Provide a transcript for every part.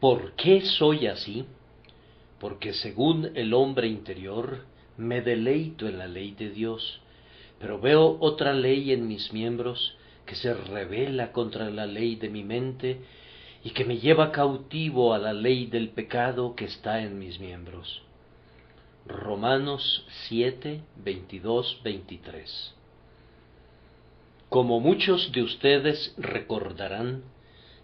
¿Por qué soy así? Porque según el hombre interior me deleito en la ley de Dios, pero veo otra ley en mis miembros que se rebela contra la ley de mi mente y que me lleva cautivo a la ley del pecado que está en mis miembros. Romanos 7, 22, 23. Como muchos de ustedes recordarán,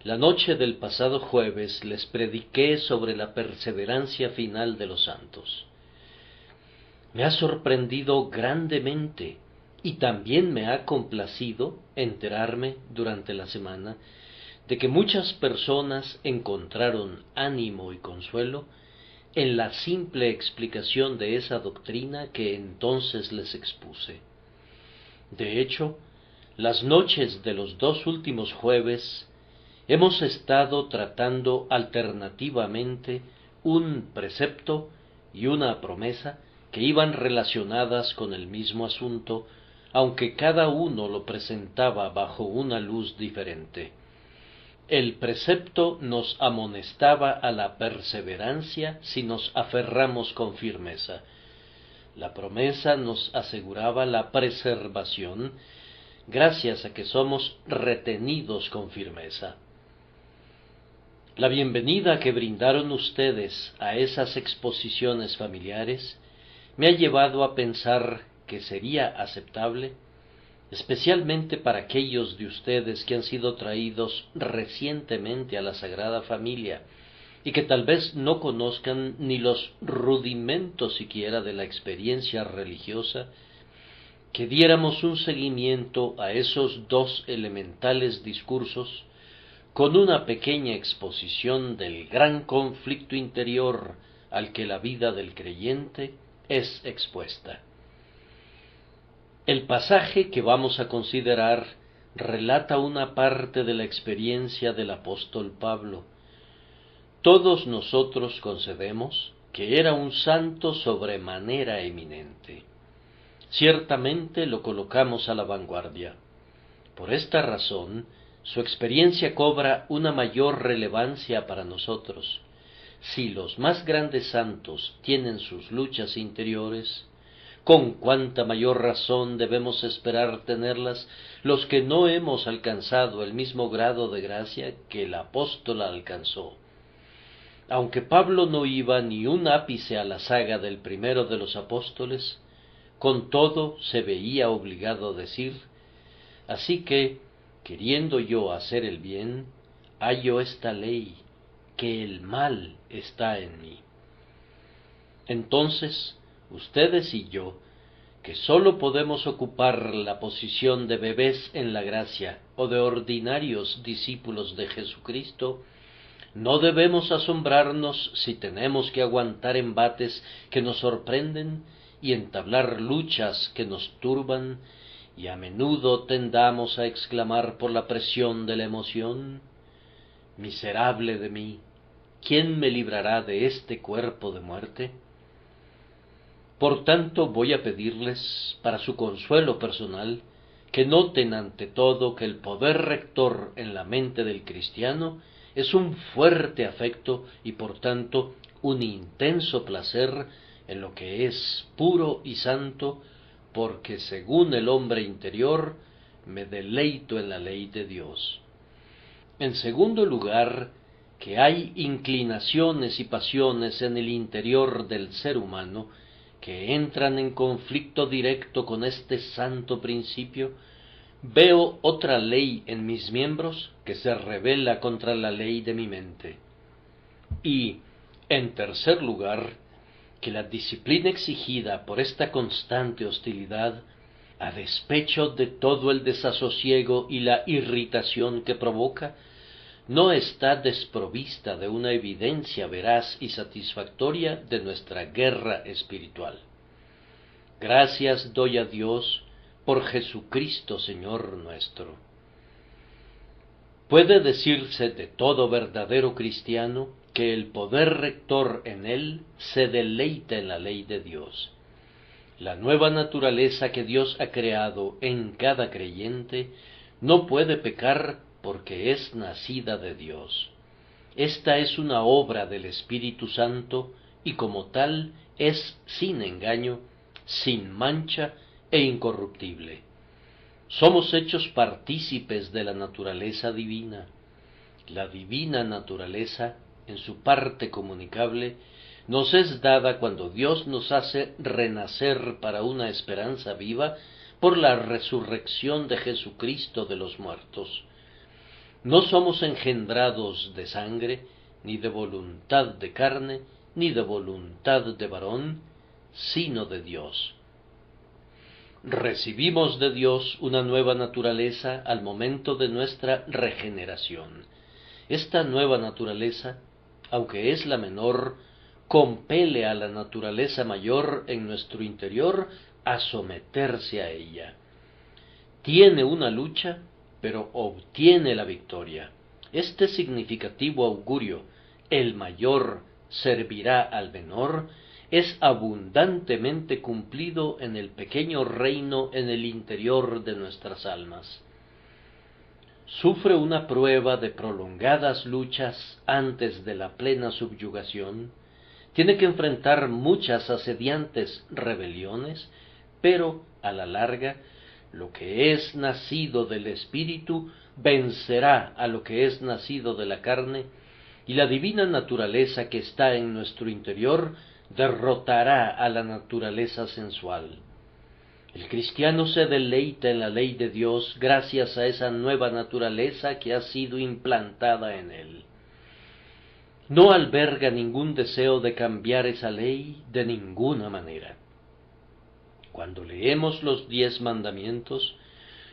la noche del pasado jueves les prediqué sobre la perseverancia final de los santos. Me ha sorprendido grandemente y también me ha complacido enterarme durante la semana de que muchas personas encontraron ánimo y consuelo en la simple explicación de esa doctrina que entonces les expuse. De hecho, las noches de los 2 últimos jueves hemos estado tratando alternativamente un precepto y una promesa que iban relacionadas con el mismo asunto, aunque cada uno lo presentaba bajo una luz diferente. El precepto nos amonestaba a la perseverancia si nos aferramos con firmeza. La promesa nos aseguraba la preservación gracias a que somos retenidos con firmeza. La bienvenida que brindaron ustedes a esas exposiciones familiares me ha llevado a pensar que sería aceptable, especialmente para aquellos de ustedes que han sido traídos recientemente a la Sagrada Familia y que tal vez no conozcan ni los rudimentos siquiera de la experiencia religiosa, que diéramos un seguimiento a esos 2 elementales discursos con una pequeña exposición del gran conflicto interior al que la vida del creyente es expuesta. El pasaje que vamos a considerar relata una parte de la experiencia del apóstol Pablo. Todos nosotros concedemos que era un santo sobremanera eminente. Ciertamente lo colocamos a la vanguardia. Por esta razón, su experiencia cobra una mayor relevancia para nosotros. Si los más grandes santos tienen sus luchas interiores, con cuánta mayor razón debemos esperar tenerlas los que no hemos alcanzado el mismo grado de gracia que el apóstol alcanzó. Aunque Pablo no iba ni un ápice a la saga del primero de los apóstoles, con todo se veía obligado a decir: así que, queriendo yo hacer el bien, hallo esta ley, que el mal está en mí. Entonces, ustedes y yo, que sólo podemos ocupar la posición de bebés en la gracia o de ordinarios discípulos de Jesucristo, no debemos asombrarnos si tenemos que aguantar embates que nos sorprenden y entablar luchas que nos turban, y a menudo tendamos a exclamar por la presión de la emoción: miserable de mí, ¿quién me librará de este cuerpo de muerte? Por tanto, voy a pedirles, para su consuelo personal, que noten ante todo que el poder rector en la mente del cristiano es un fuerte afecto y por tanto un intenso placer en lo que es puro y santo, porque según el hombre interior me deleito en la ley de Dios. En segundo lugar, que hay inclinaciones y pasiones en el interior del ser humano que entran en conflicto directo con este santo principio, veo otra ley en mis miembros que se rebela contra la ley de mi mente. Y, en tercer lugar, que la disciplina exigida por esta constante hostilidad, a despecho de todo el desasosiego y la irritación que provoca, no está desprovista de una evidencia veraz y satisfactoria de nuestra guerra espiritual. Gracias doy a Dios por Jesucristo Señor nuestro. Puede decirse de todo verdadero cristiano que el poder rector en él se deleita en la ley de Dios. La nueva naturaleza que Dios ha creado en cada creyente no puede pecar porque es nacida de Dios. Esta es una obra del Espíritu Santo y como tal es sin engaño, sin mancha e incorruptible. Somos hechos partícipes de la naturaleza divina. La divina naturaleza, en su parte comunicable, nos es dada cuando Dios nos hace renacer para una esperanza viva por la resurrección de Jesucristo de los muertos. No somos engendrados de sangre, ni de voluntad de carne, ni de voluntad de varón, sino de Dios. Recibimos de Dios una nueva naturaleza al momento de nuestra regeneración. Esta nueva naturaleza, aunque es la menor, compele a la naturaleza mayor en nuestro interior a someterse a ella. Tiene una lucha, pero obtiene la victoria. Este significativo augurio, el mayor servirá al menor, es abundantemente cumplido en el pequeño reino en el interior de nuestras almas. Sufre una prueba de prolongadas luchas antes de la plena subyugación, tiene que enfrentar muchas asediantes rebeliones, pero a la larga, lo que es nacido del Espíritu vencerá a lo que es nacido de la carne, y la divina naturaleza que está en nuestro interior derrotará a la naturaleza sensual. El cristiano se deleita en la ley de Dios gracias a esa nueva naturaleza que ha sido implantada en él. No alberga ningún deseo de cambiar esa ley de ninguna manera. Cuando leemos los 10 mandamientos,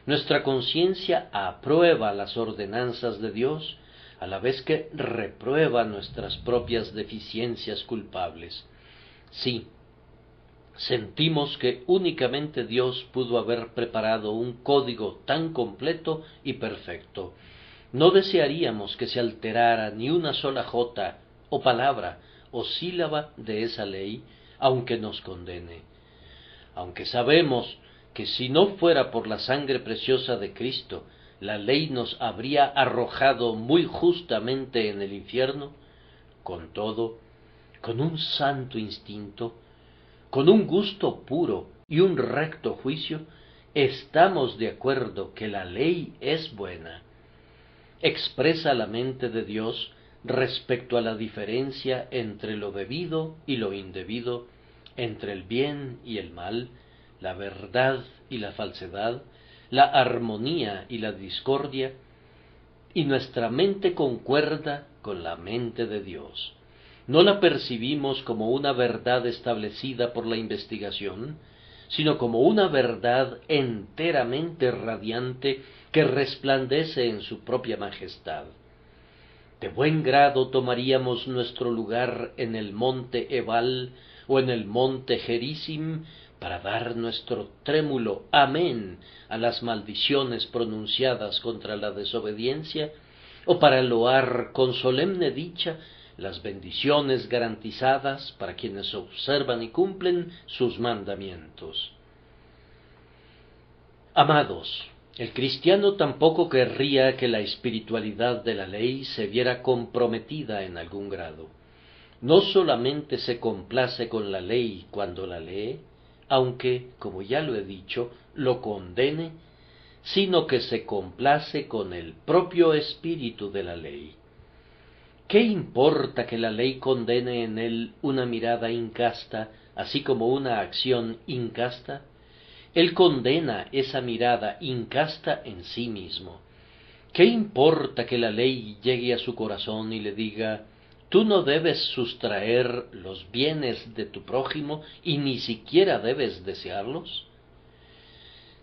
nuestra conciencia aprueba las ordenanzas de Dios, a la vez que reprueba nuestras propias deficiencias culpables. Sí, sentimos que únicamente Dios pudo haber preparado un código tan completo y perfecto. No desearíamos que se alterara ni una sola jota, o palabra, o sílaba de esa ley, aunque nos condene. Aunque sabemos que si no fuera por la sangre preciosa de Cristo, la ley nos habría arrojado muy justamente en el infierno, con todo, con un santo instinto, con un gusto puro y un recto juicio, estamos de acuerdo que la ley es buena. Expresa la mente de Dios respecto a la diferencia entre lo debido y lo indebido, entre el bien y el mal, la verdad y la falsedad, la armonía y la discordia, y nuestra mente concuerda con la mente de Dios. No la percibimos como una verdad establecida por la investigación, sino como una verdad enteramente radiante que resplandece en su propia majestad. De buen grado tomaríamos nuestro lugar en el monte Ebal o en el monte Gerizim para dar nuestro trémulo amén a las maldiciones pronunciadas contra la desobediencia, o para loar con solemne dicha las bendiciones garantizadas para quienes observan y cumplen sus mandamientos. Amados, el cristiano tampoco querría que la espiritualidad de la ley se viera comprometida en algún grado. No solamente se complace con la ley cuando la lee, aunque, como ya lo he dicho, lo condene, sino que se complace con el propio espíritu de la ley. ¿Qué importa que la ley condene en él una mirada incasta, así como una acción incasta? Él condena esa mirada incasta en sí mismo. ¿Qué importa que la ley llegue a su corazón y le diga: tú no debes sustraer los bienes de tu prójimo y ni siquiera debes desearlos?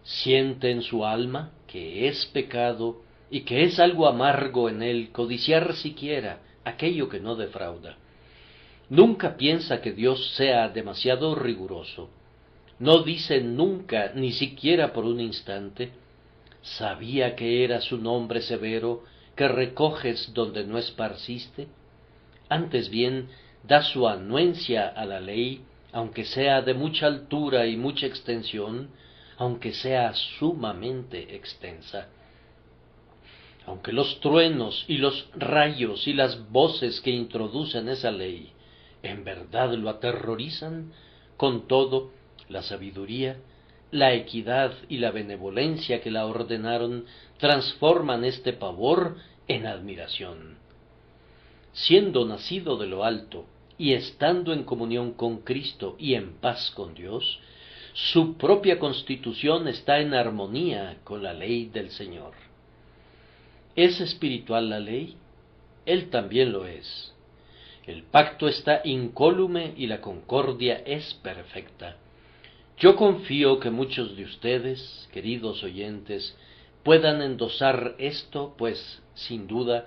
Siente en su alma que es pecado y que es algo amargo en él codiciar siquiera aquello que no defrauda. Nunca piensa que Dios sea demasiado riguroso. No dice nunca, ni siquiera por un instante: ¿sabía que era su nombre severo, que recoges donde no esparciste? Antes bien, da su anuencia a la ley, aunque sea de mucha altura y mucha extensión, aunque sea sumamente extensa. Aunque los truenos y los rayos y las voces que introducen esa ley en verdad lo aterrorizan, con todo, la sabiduría, la equidad y la benevolencia que la ordenaron transforman este pavor en admiración. Siendo nacido de lo alto y estando en comunión con Cristo y en paz con Dios, su propia constitución está en armonía con la ley del Señor. ¿Es espiritual la ley? Él también lo es. El pacto está incólume y la concordia es perfecta. Yo confío que muchos de ustedes, queridos oyentes, puedan endosar esto, pues, sin duda,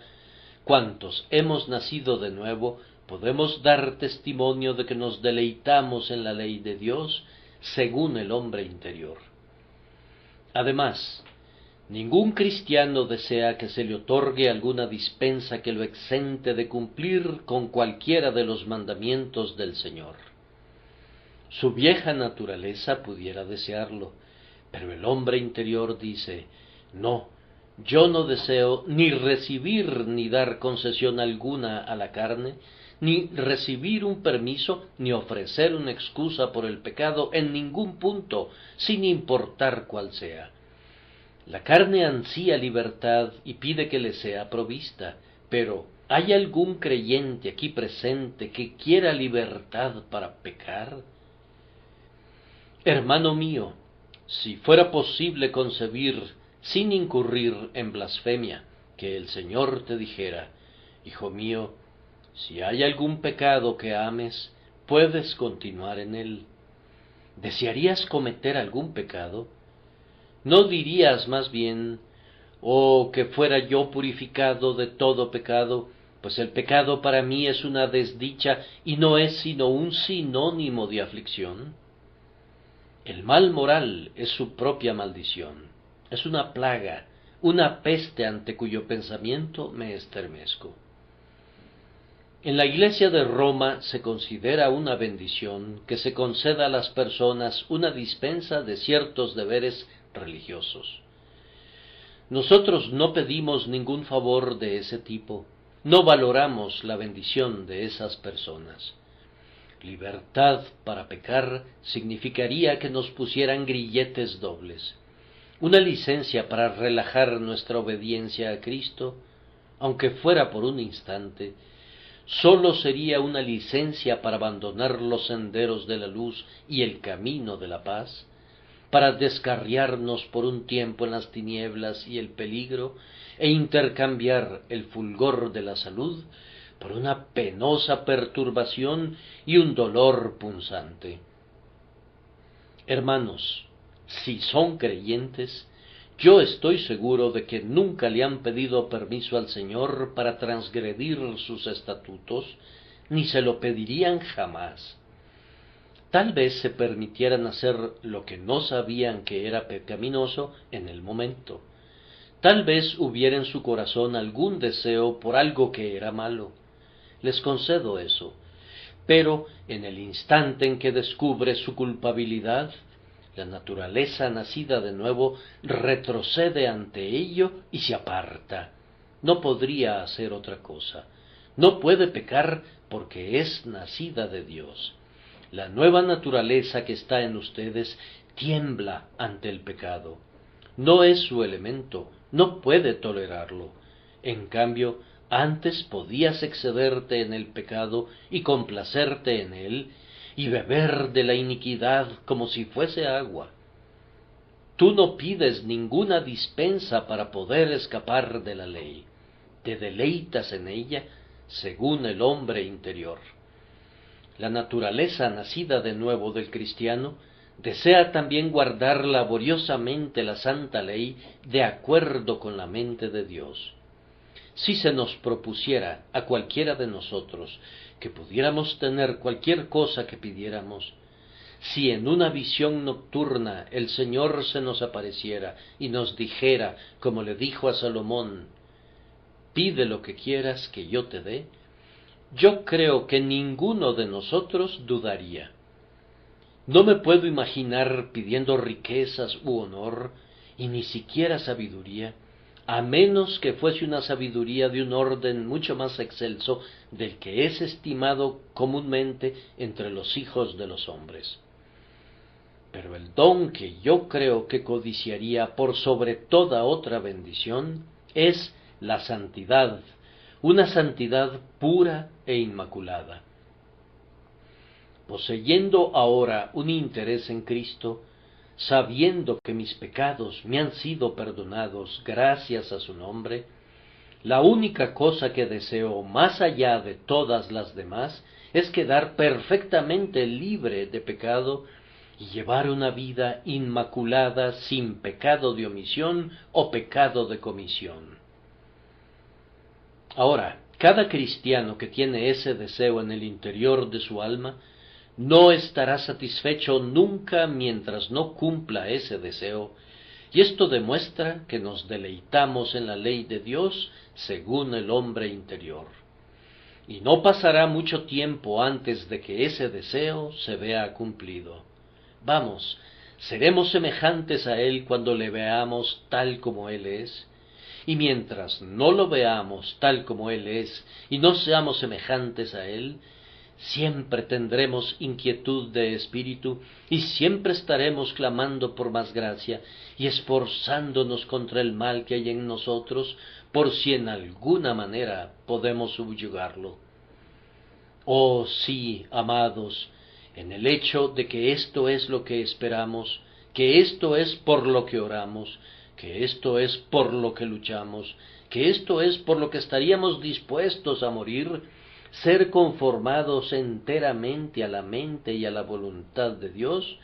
cuantos hemos nacido de nuevo, podemos dar testimonio de que nos deleitamos en la ley de Dios según el hombre interior. Además, ningún cristiano desea que se le otorgue alguna dispensa que lo exente de cumplir con cualquiera de los mandamientos del Señor. Su vieja naturaleza pudiera desearlo, pero el hombre interior dice, no, yo no deseo ni recibir ni dar concesión alguna a la carne, ni recibir un permiso, ni ofrecer una excusa por el pecado en ningún punto, sin importar cuál sea. La carne ansía libertad y pide que le sea provista, pero ¿hay algún creyente aquí presente que quiera libertad para pecar? Hermano mío, si fuera posible concebir, sin incurrir en blasfemia, que el Señor te dijera, hijo mío, si hay algún pecado que ames, puedes continuar en él. ¿Desearías cometer algún pecado? ¿No dirías más bien, oh, que fuera yo purificado de todo pecado, pues el pecado para mí es una desdicha y no es sino un sinónimo de aflicción? El mal moral es su propia maldición, es una plaga, una peste ante cuyo pensamiento me estremezco. En la Iglesia de Roma se considera una bendición que se conceda a las personas una dispensa de ciertos deberes religiosos. Nosotros no pedimos ningún favor de ese tipo, no valoramos la bendición de esas personas. Libertad para pecar significaría que nos pusieran grilletes dobles, una licencia para relajar nuestra obediencia a Cristo, aunque fuera por un instante, sólo sería una licencia para abandonar los senderos de la luz y el camino de la paz, para descarriarnos por un tiempo en las tinieblas y el peligro, e intercambiar el fulgor de la salud por una penosa perturbación y un dolor punzante. Hermanos, si son creyentes, yo estoy seguro de que nunca le han pedido permiso al Señor para transgredir sus estatutos, ni se lo pedirían jamás. Tal vez se permitieran hacer lo que no sabían que era pecaminoso en el momento. Tal vez hubiera en su corazón algún deseo por algo que era malo. Les concedo eso. Pero en el instante en que descubre su culpabilidad, la naturaleza nacida de nuevo retrocede ante ello y se aparta. No podría hacer otra cosa. No puede pecar porque es nacida de Dios. La nueva naturaleza que está en ustedes tiembla ante el pecado. No es su elemento, no puede tolerarlo. En cambio, antes podías excederte en el pecado y complacerte en él, y beber de la iniquidad como si fuese agua. Tú no pides ninguna dispensa para poder escapar de la ley. Te deleitas en ella según el hombre interior. La naturaleza nacida de nuevo del cristiano desea también guardar laboriosamente la santa ley de acuerdo con la mente de Dios. Si se nos propusiera a cualquiera de nosotros que pudiéramos tener cualquier cosa que pidiéramos, si en una visión nocturna el Señor se nos apareciera y nos dijera, como le dijo a Salomón, pide lo que quieras que yo te dé, yo creo que ninguno de nosotros dudaría. No me puedo imaginar pidiendo riquezas u honor, y ni siquiera sabiduría, a menos que fuese una sabiduría de un orden mucho más excelso del que es estimado comúnmente entre los hijos de los hombres. Pero el don que yo creo que codiciaría por sobre toda otra bendición es la santidad, una santidad pura e inmaculada. Poseyendo ahora un interés en Cristo, sabiendo que mis pecados me han sido perdonados gracias a su nombre, la única cosa que deseo más allá de todas las demás es quedar perfectamente libre de pecado y llevar una vida inmaculada sin pecado de omisión o pecado de comisión. Ahora, cada cristiano que tiene ese deseo en el interior de su alma no estará satisfecho nunca mientras no cumpla ese deseo, y esto demuestra que nos deleitamos en la ley de Dios según el hombre interior. Y no pasará mucho tiempo antes de que ese deseo se vea cumplido. Vamos, seremos semejantes a Él cuando le veamos tal como Él es, y mientras no lo veamos tal como Él es y no seamos semejantes a Él, siempre tendremos inquietud de espíritu y siempre estaremos clamando por más gracia y esforzándonos contra el mal que hay en nosotros por si en alguna manera podemos subyugarlo. Oh sí, amados, en el hecho de que esto es lo que esperamos, que esto es por lo que oramos, que esto es por lo que luchamos, que esto es por lo que estaríamos dispuestos a morir, ser conformados enteramente a la mente y a la voluntad de Dios,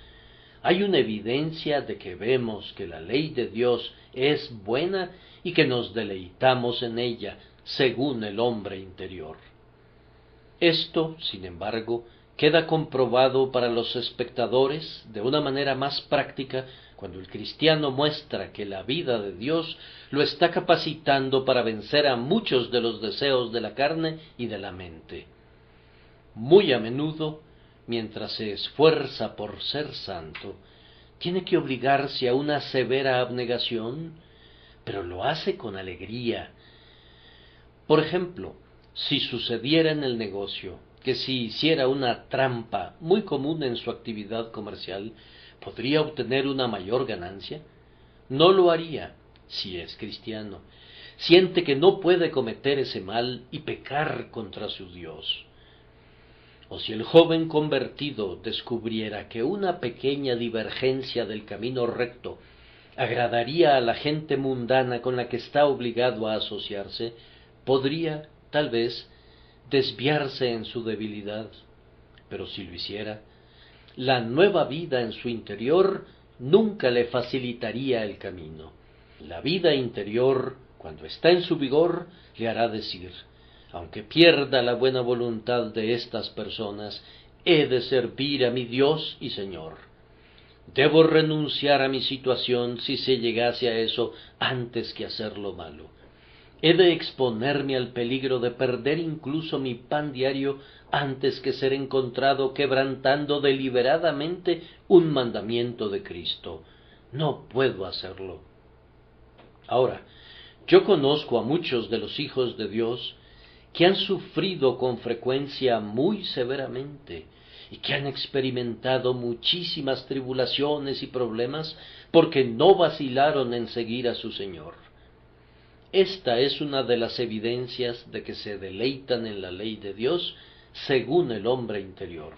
hay una evidencia de que vemos que la ley de Dios es buena y que nos deleitamos en ella, según el hombre interior. Esto, sin embargo, queda comprobado para los espectadores de una manera más práctica cuando el cristiano muestra que la vida de Dios lo está capacitando para vencer a muchos de los deseos de la carne y de la mente. Muy a menudo, mientras se esfuerza por ser santo, tiene que obligarse a una severa abnegación, pero lo hace con alegría. Por ejemplo, si sucediera en el negocio que si hiciera una trampa muy común en su actividad comercial, ¿podría obtener una mayor ganancia? No lo haría, si es cristiano. Siente que no puede cometer ese mal y pecar contra su Dios. O si el joven convertido descubriera que una pequeña divergencia del camino recto agradaría a la gente mundana con la que está obligado a asociarse, podría, tal vez, desviarse en su debilidad. Pero si lo hiciera, la nueva vida en su interior nunca le facilitaría el camino. La vida interior, cuando está en su vigor, le hará decir: aunque pierda la buena voluntad de estas personas, he de servir a mi Dios y Señor. Debo renunciar a mi situación si se llegase a eso antes que hacer lo malo. He de exponerme al peligro de perder incluso mi pan diario antes que ser encontrado quebrantando deliberadamente un mandamiento de Cristo. No puedo hacerlo. Ahora, yo conozco a muchos de los hijos de Dios que han sufrido con frecuencia muy severamente y que han experimentado muchísimas tribulaciones y problemas porque no vacilaron en seguir a su Señor. Esta es una de las evidencias de que se deleitan en la ley de Dios según el hombre interior.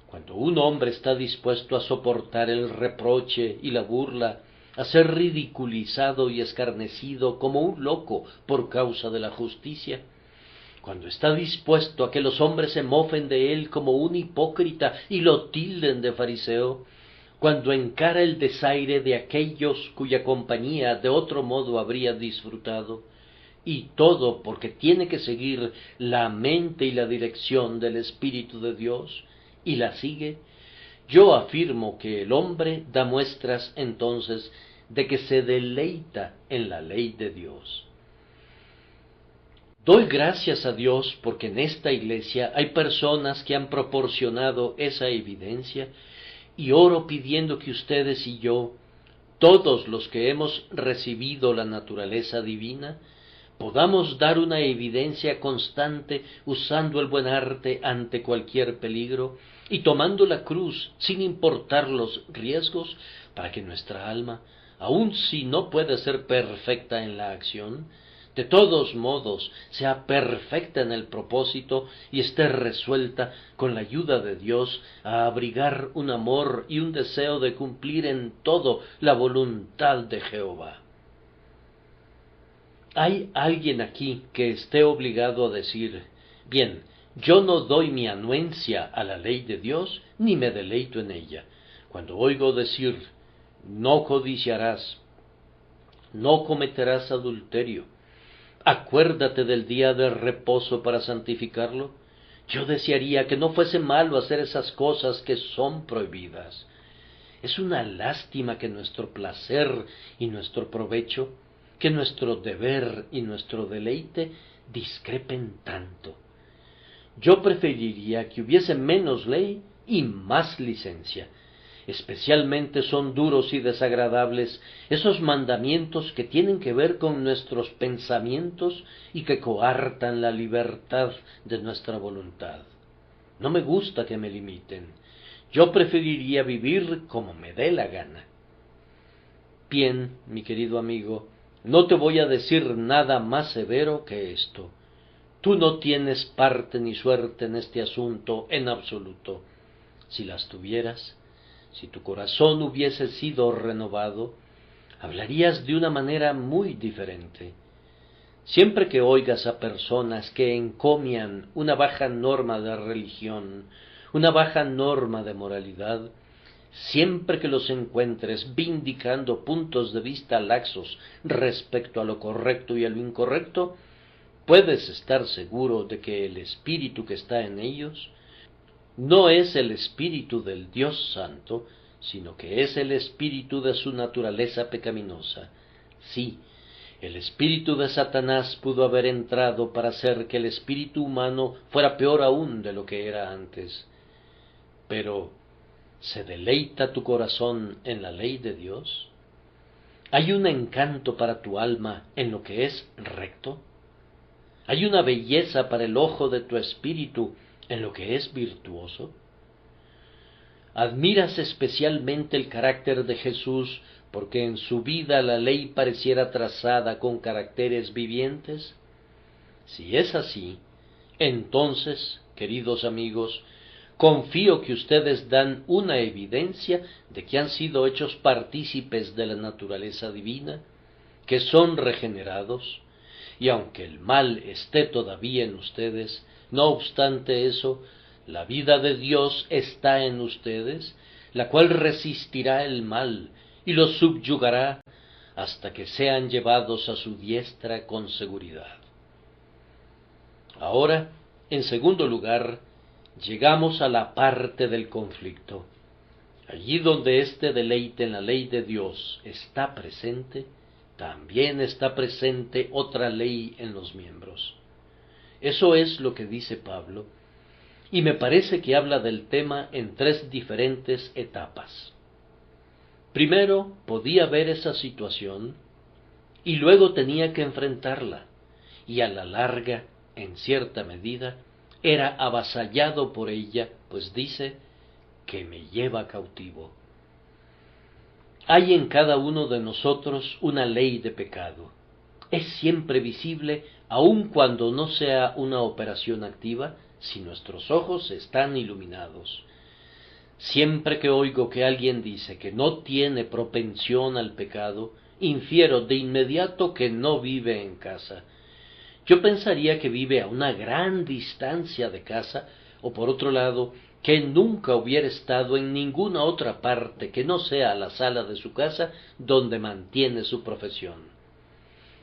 Cuando un hombre está dispuesto a soportar el reproche y la burla, a ser ridiculizado y escarnecido como un loco por causa de la justicia, cuando está dispuesto a que los hombres se mofen de él como un hipócrita y lo tilden de fariseo, cuando encara el desaire de aquellos cuya compañía de otro modo habría disfrutado, y todo porque tiene que seguir la mente y la dirección del Espíritu de Dios, y la sigue, yo afirmo que el hombre da muestras entonces de que se deleita en la ley de Dios. Doy gracias a Dios porque en esta iglesia hay personas que han proporcionado esa evidencia, y oro pidiendo que ustedes y yo, todos los que hemos recibido la naturaleza divina, podamos dar una evidencia constante usando el buen arte ante cualquier peligro y tomando la cruz sin importar los riesgos, para que nuestra alma, aun si no puede ser perfecta en la acción, de todos modos sea perfecta en el propósito y esté resuelta, con la ayuda de Dios, a abrigar un amor y un deseo de cumplir en todo la voluntad de Jehová. ¿Hay alguien aquí que esté obligado a decir: bien, yo no doy mi anuencia a la ley de Dios, ni me deleito en ella? Cuando oigo decir: no codiciarás, no cometerás adulterio, acuérdate del día de reposo para santificarlo, yo desearía que no fuese malo hacer esas cosas que son prohibidas. Es una lástima que nuestro placer y nuestro provecho, que nuestro deber y nuestro deleite discrepen tanto. Yo preferiría que hubiese menos ley y más licencia. Especialmente son duros y desagradables esos mandamientos que tienen que ver con nuestros pensamientos y que coartan la libertad de nuestra voluntad. No me gusta que me limiten. Yo preferiría vivir como me dé la gana. Bien, mi querido amigo, no te voy a decir nada más severo que esto. Tú no tienes parte ni suerte en este asunto en absoluto. Si las tuvieras, si tu corazón hubiese sido renovado, hablarías de una manera muy diferente. Siempre que oigas a personas que encomian una baja norma de religión, una baja norma de moralidad, siempre que los encuentres vindicando puntos de vista laxos respecto a lo correcto y a lo incorrecto, puedes estar seguro de que el espíritu que está en ellos no es el espíritu del Dios Santo, sino que es el espíritu de su naturaleza pecaminosa. Sí, el espíritu de Satanás pudo haber entrado para hacer que el espíritu humano fuera peor aún de lo que era antes. Pero, ¿se deleita tu corazón en la ley de Dios? ¿Hay un encanto para tu alma en lo que es recto? ¿Hay una belleza para el ojo de tu espíritu en lo que es virtuoso? ¿Admiras especialmente el carácter de Jesús porque en su vida la ley pareciera trazada con caracteres vivientes? Si es así, entonces, queridos amigos, confío que ustedes dan una evidencia de que han sido hechos partícipes de la naturaleza divina, que son regenerados, y aunque el mal esté todavía en ustedes, no obstante eso, la vida de Dios está en ustedes, la cual resistirá el mal y los subyugará hasta que sean llevados a su diestra con seguridad. Ahora, en segundo lugar, llegamos a la parte del conflicto. Allí donde este deleite en la ley de Dios está presente, también está presente otra ley en los miembros. Eso es lo que dice Pablo, y me parece que habla del tema en tres diferentes etapas. Primero podía ver esa situación, y luego tenía que enfrentarla, y a la larga, en cierta medida, era avasallado por ella, pues dice que me lleva cautivo. Hay en cada uno de nosotros una ley de pecado. Es siempre visible, aun cuando no sea una operación activa, si nuestros ojos están iluminados. Siempre que oigo que alguien dice que no tiene propensión al pecado, infiero de inmediato que no vive en casa. Yo pensaría que vive a una gran distancia de casa, o por otro lado, que nunca hubiera estado en ninguna otra parte que no sea la sala de su casa donde mantiene su profesión.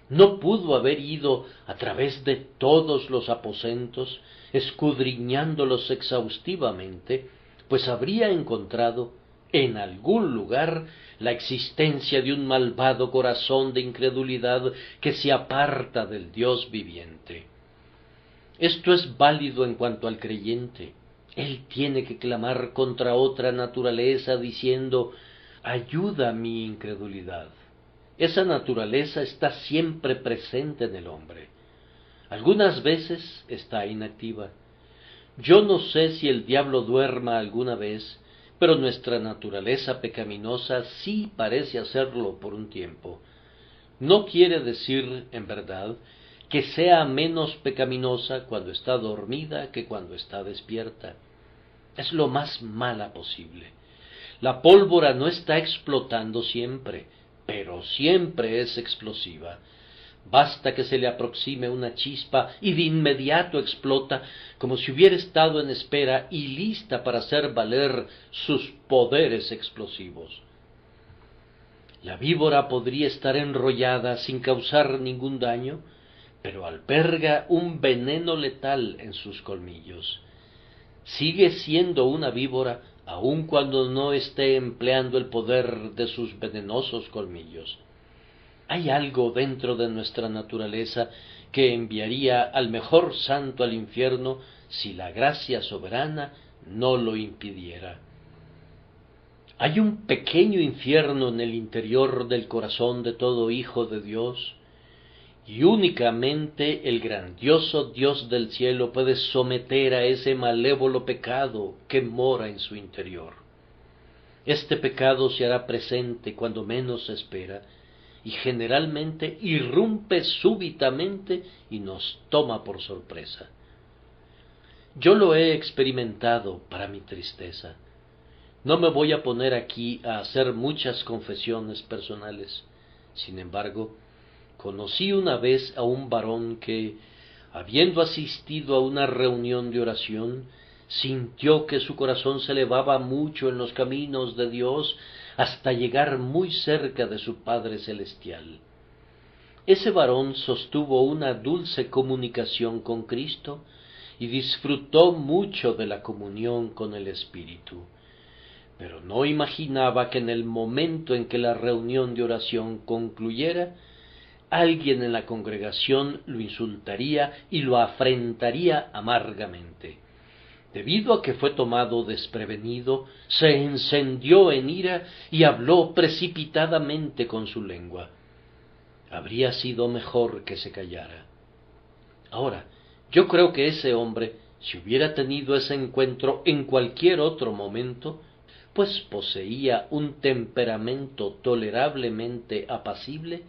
No pudo haber ido a través de todos los aposentos, escudriñándolos exhaustivamente, pues habría encontrado en algún lugar la existencia de un malvado corazón de incredulidad que se aparta del Dios viviente. Esto es válido en cuanto al creyente. Él tiene que clamar contra otra naturaleza diciendo: ayuda mi incredulidad. Esa naturaleza está siempre presente en el hombre. Algunas veces está inactiva. Yo no sé si el diablo duerma alguna vez, pero nuestra naturaleza pecaminosa sí parece hacerlo por un tiempo. No quiere decir, en verdad, que sea menos pecaminosa cuando está dormida que cuando está despierta. Es lo más mala posible. La pólvora no está explotando siempre, pero siempre es explosiva. Basta que se le aproxime una chispa y de inmediato explota, como si hubiera estado en espera y lista para hacer valer sus poderes explosivos. La víbora podría estar enrollada sin causar ningún daño, pero alberga un veneno letal en sus colmillos. Sigue siendo una víbora aun cuando no esté empleando el poder de sus venenosos colmillos. Hay algo dentro de nuestra naturaleza que enviaría al mejor santo al infierno si la gracia soberana no lo impidiera. Hay un pequeño infierno en el interior del corazón de todo hijo de Dios, y únicamente el grandioso Dios del cielo puede someter a ese malévolo pecado que mora en su interior. Este pecado se hará presente cuando menos se espera, y generalmente irrumpe súbitamente y nos toma por sorpresa. Yo lo he experimentado para mi tristeza. No me voy a poner aquí a hacer muchas confesiones personales. Sin embargo, conocí una vez a un varón que, habiendo asistido a una reunión de oración, sintió que su corazón se elevaba mucho en los caminos de Dios hasta llegar muy cerca de su Padre Celestial. Ese varón sostuvo una dulce comunicación con Cristo y disfrutó mucho de la comunión con el Espíritu, pero no imaginaba que en el momento en que la reunión de oración concluyera, alguien en la congregación lo insultaría y lo afrentaría amargamente. Debido a que fue tomado desprevenido, se encendió en ira y habló precipitadamente con su lengua. Habría sido mejor que se callara. Ahora, yo creo que ese hombre, si hubiera tenido ese encuentro en cualquier otro momento, pues poseía un temperamento tolerablemente apacible,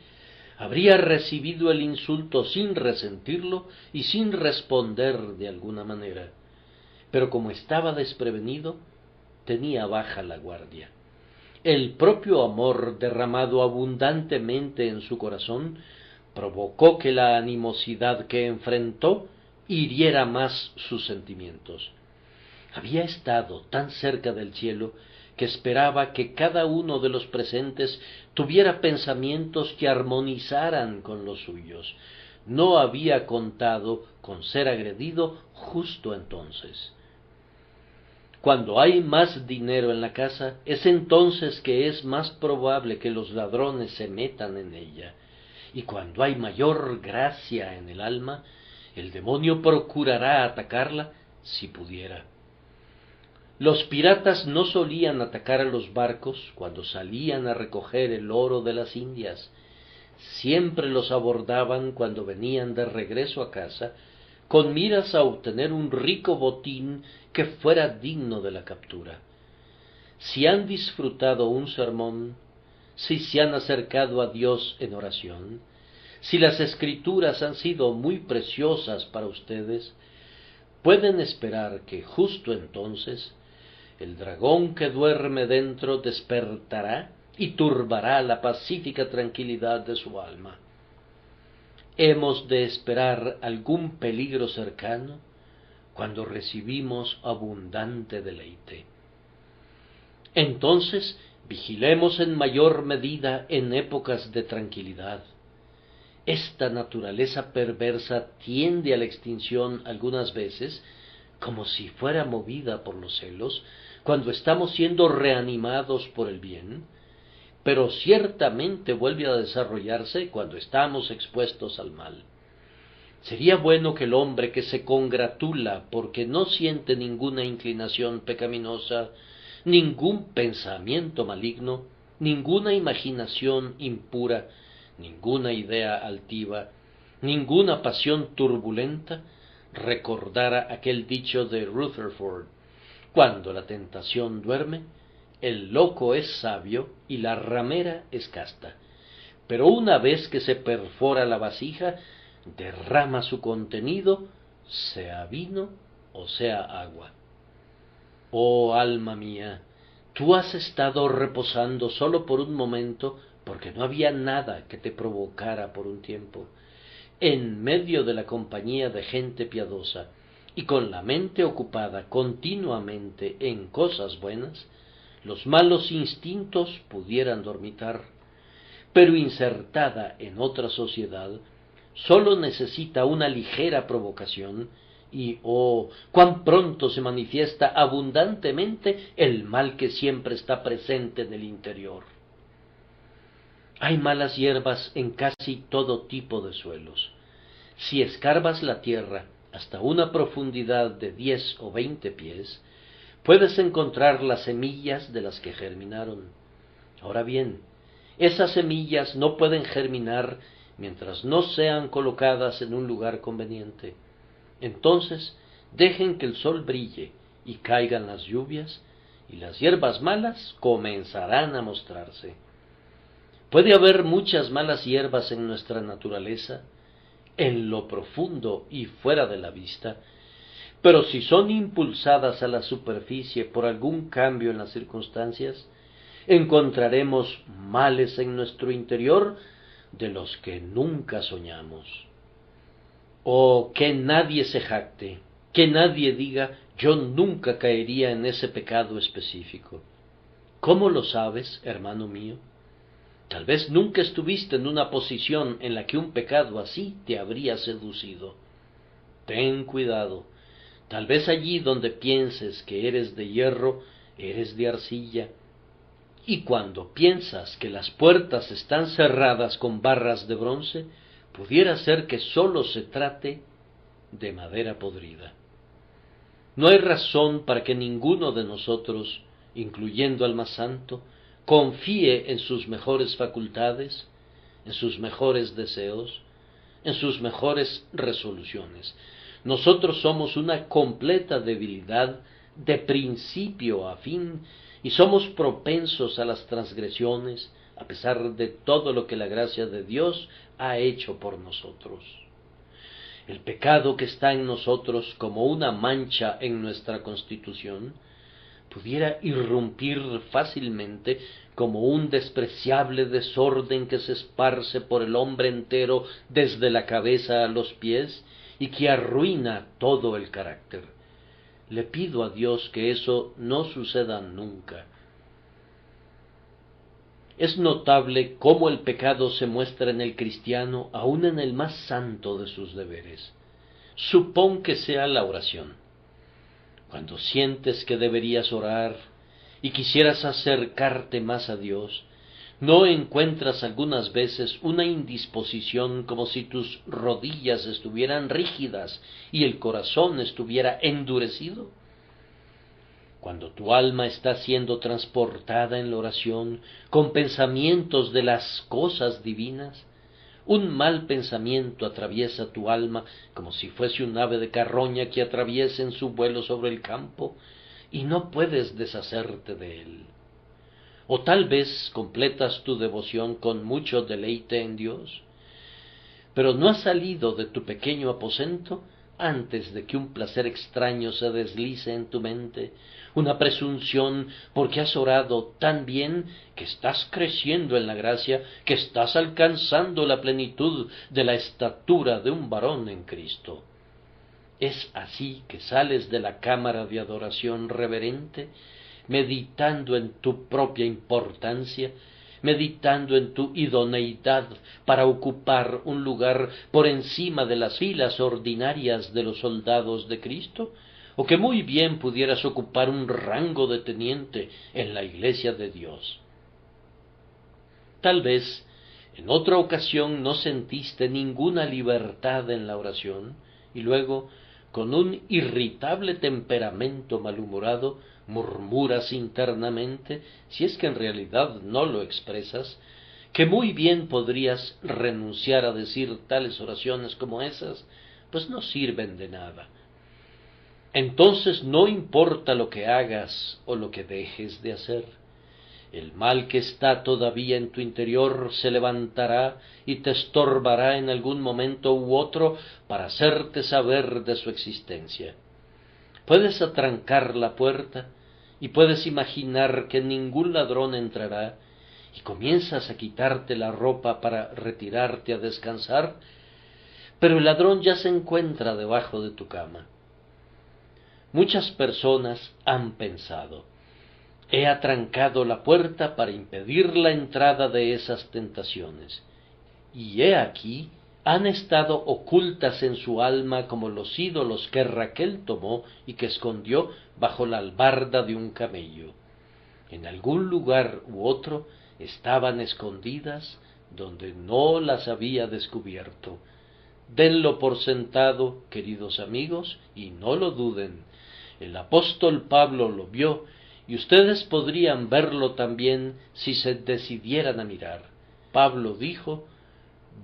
habría recibido el insulto sin resentirlo y sin responder de alguna manera. Pero como estaba desprevenido, tenía baja la guardia. El propio amor derramado abundantemente en su corazón provocó que la animosidad que enfrentó hiriera más sus sentimientos. Había estado tan cerca del cielo que esperaba que cada uno de los presentes tuviera pensamientos que armonizaran con los suyos. No había contado con ser agredido justo entonces. Cuando hay más dinero en la casa, es entonces que es más probable que los ladrones se metan en ella. Y cuando hay mayor gracia en el alma, el demonio procurará atacarla si pudiera. Los piratas no solían atacar a los barcos cuando salían a recoger el oro de las Indias. Siempre los abordaban cuando venían de regreso a casa, con miras a obtener un rico botín que fuera digno de la captura. Si han disfrutado un sermón, si se han acercado a Dios en oración, si las Escrituras han sido muy preciosas para ustedes, pueden esperar que justo entonces el dragón que duerme dentro despertará y turbará la pacífica tranquilidad de su alma. Hemos de esperar algún peligro cercano cuando recibimos abundante deleite. Entonces, vigilemos en mayor medida en épocas de tranquilidad. Esta naturaleza perversa tiende a la extinción algunas veces, como si fuera movida por los celos, cuando estamos siendo reanimados por el bien, pero ciertamente vuelve a desarrollarse cuando estamos expuestos al mal. Sería bueno que el hombre que se congratula porque no siente ninguna inclinación pecaminosa, ningún pensamiento maligno, ninguna imaginación impura, ninguna idea altiva, ninguna pasión turbulenta recordara aquel dicho de Rutherford: cuando la tentación duerme, el loco es sabio y la ramera es casta, pero una vez que se perfora la vasija, derrama su contenido, sea vino o sea agua. Oh alma mía, tú has estado reposando solo por un momento, porque no había nada que te provocara por un tiempo, en medio de la compañía de gente piadosa, y con la mente ocupada continuamente en cosas buenas, los malos instintos pudieran dormitar, pero insertada en otra sociedad, sólo necesita una ligera provocación, y oh, cuán pronto se manifiesta abundantemente el mal que siempre está presente en el interior. Hay malas hierbas en casi todo tipo de suelos. Si escarbas la tierra hasta una profundidad de 10 o 20 pies, puedes encontrar las semillas de las que germinaron. Ahora bien, esas semillas no pueden germinar mientras no sean colocadas en un lugar conveniente. Entonces, dejen que el sol brille y caigan las lluvias, y las hierbas malas comenzarán a mostrarse. Puede haber muchas malas hierbas en nuestra naturaleza, en lo profundo y fuera de la vista, pero si son impulsadas a la superficie por algún cambio en las circunstancias, encontraremos males en nuestro interior de los que nunca soñamos. Oh, que nadie se jacte, que nadie diga: yo nunca caería en ese pecado específico. ¿Cómo lo sabes, hermano mío? Tal vez nunca estuviste en una posición en la que un pecado así te habría seducido. Ten cuidado. Tal vez allí donde pienses que eres de hierro, eres de arcilla. Y cuando piensas que las puertas están cerradas con barras de bronce, pudiera ser que sólo se trate de madera podrida. No hay razón para que ninguno de nosotros, incluyendo al más santo, confíe en sus mejores facultades, en sus mejores deseos, en sus mejores resoluciones. Nosotros somos una completa debilidad de principio a fin, y somos propensos a las transgresiones, a pesar de todo lo que la gracia de Dios ha hecho por nosotros. El pecado que está en nosotros como una mancha en nuestra constitución pudiera irrumpir fácilmente como un despreciable desorden que se esparce por el hombre entero desde la cabeza a los pies y que arruina todo el carácter. Le pido a Dios que eso no suceda nunca. Es notable cómo el pecado se muestra en el cristiano aun en el más santo de sus deberes. Supón que sea la oración. Cuando sientes que deberías orar y quisieras acercarte más a Dios, ¿no encuentras algunas veces una indisposición como si tus rodillas estuvieran rígidas y el corazón estuviera endurecido? Cuando tu alma está siendo transportada en la oración con pensamientos de las cosas divinas, un mal pensamiento atraviesa tu alma como si fuese un ave de carroña que atraviesa en su vuelo sobre el campo, y no puedes deshacerte de él. O tal vez completas tu devoción con mucho deleite en Dios, pero no has salido de tu pequeño aposento antes de que un placer extraño se deslice en tu mente, una presunción porque has orado tan bien que estás creciendo en la gracia, que estás alcanzando la plenitud de la estatura de un varón en Cristo. Es así que sales de la cámara de adoración reverente, meditando en tu propia importancia, meditando en tu idoneidad para ocupar un lugar por encima de las filas ordinarias de los soldados de Cristo, o que muy bien pudieras ocupar un rango de teniente en la Iglesia de Dios. Tal vez en otra ocasión no sentiste ninguna libertad en la oración, y luego, con un irritable temperamento malhumorado, murmuras internamente, si es que en realidad no lo expresas, que muy bien podrías renunciar a decir tales oraciones como esas, pues no sirven de nada. Entonces no importa lo que hagas o lo que dejes de hacer. El mal que está todavía en tu interior se levantará y te estorbará en algún momento u otro para hacerte saber de su existencia. Puedes atrancar la puerta y puedes imaginar que ningún ladrón entrará y comienzas a quitarte la ropa para retirarte a descansar, pero el ladrón ya se encuentra debajo de tu cama. Muchas personas han pensado: he atrancado la puerta para impedir la entrada de esas tentaciones, y he aquí, han estado ocultas en su alma como los ídolos que Raquel tomó y que escondió bajo la albarda de un camello. En algún lugar u otro estaban escondidas donde no las había descubierto. Denlo por sentado, queridos amigos, y no lo duden. El apóstol Pablo lo vio, y ustedes podrían verlo también si se decidieran a mirar. Pablo dijo: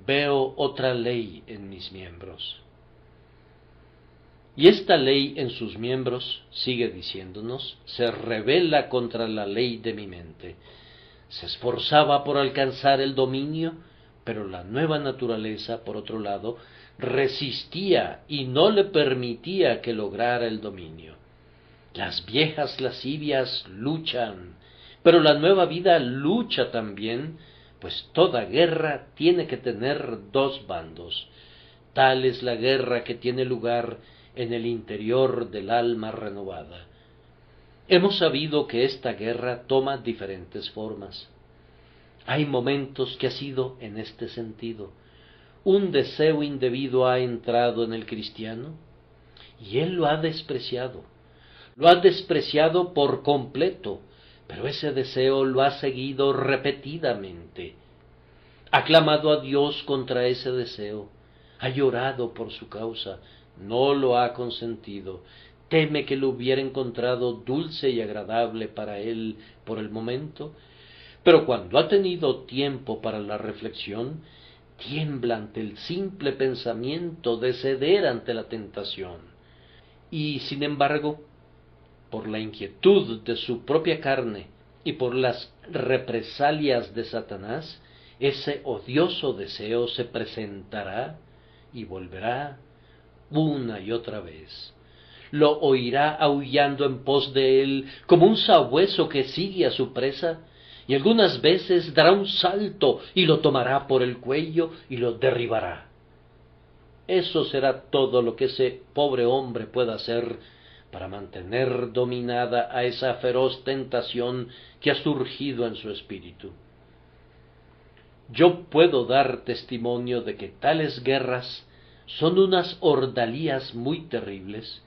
veo otra ley en mis miembros. Y esta ley en sus miembros, sigue diciéndonos, se rebela contra la ley de mi mente. Se esforzaba por alcanzar el dominio, pero la nueva naturaleza, por otro lado, resistía y no le permitía que lograra el dominio. Las viejas lascivias luchan, pero la nueva vida lucha también, pues toda guerra tiene que tener dos bandos. Tal es la guerra que tiene lugar en el interior del alma renovada. Hemos sabido que esta guerra toma diferentes formas. Hay momentos que ha sido en este sentido. Un deseo indebido ha entrado en el cristiano y él lo ha despreciado. Lo ha despreciado por completo, pero ese deseo lo ha seguido repetidamente. Ha clamado a Dios contra ese deseo, ha llorado por su causa, no lo ha consentido, teme que lo hubiera encontrado dulce y agradable para él por el momento, pero cuando ha tenido tiempo para la reflexión, tiembla ante el simple pensamiento de ceder ante la tentación. Y, sin embargo, por la inquietud de su propia carne y por las represalias de Satanás, ese odioso deseo se presentará y volverá una y otra vez. Lo oirá aullando en pos de él como un sabueso que sigue a su presa, y algunas veces dará un salto y lo tomará por el cuello y lo derribará. Eso será todo lo que ese pobre hombre pueda hacer para mantener dominada a esa feroz tentación que ha surgido en su espíritu. Yo puedo dar testimonio de que tales guerras son unas ordalías muy terribles,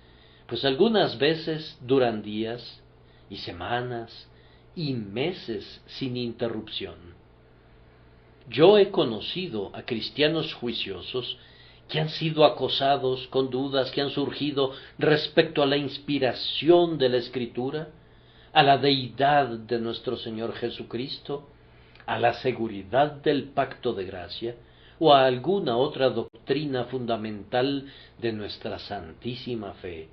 pues algunas veces duran días y semanas y meses sin interrupción. Yo he conocido a cristianos juiciosos que han sido acosados con dudas que han surgido respecto a la inspiración de la Escritura, a la deidad de nuestro Señor Jesucristo, a la seguridad del pacto de gracia, o a alguna otra doctrina fundamental de nuestra santísima fe,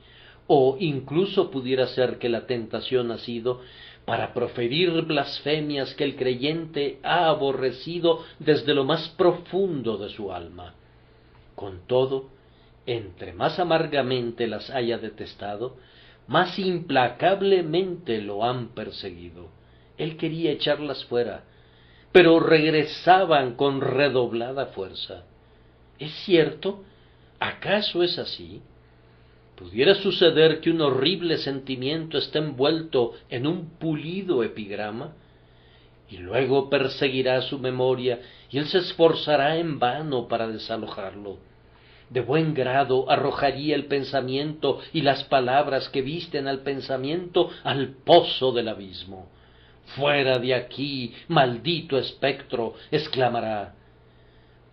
o incluso pudiera ser que la tentación ha sido para proferir blasfemias que el creyente ha aborrecido desde lo más profundo de su alma. Con todo, entre más amargamente las haya detestado, más implacablemente lo han perseguido. Él quería echarlas fuera, pero regresaban con redoblada fuerza. ¿Es cierto? ¿Acaso es así? ¿Pudiera suceder que un horrible sentimiento esté envuelto en un pulido epigrama? Y luego perseguirá su memoria, y él se esforzará en vano para desalojarlo. De buen grado arrojaría el pensamiento y las palabras que visten al pensamiento al pozo del abismo. «Fuera de aquí, maldito espectro», exclamará.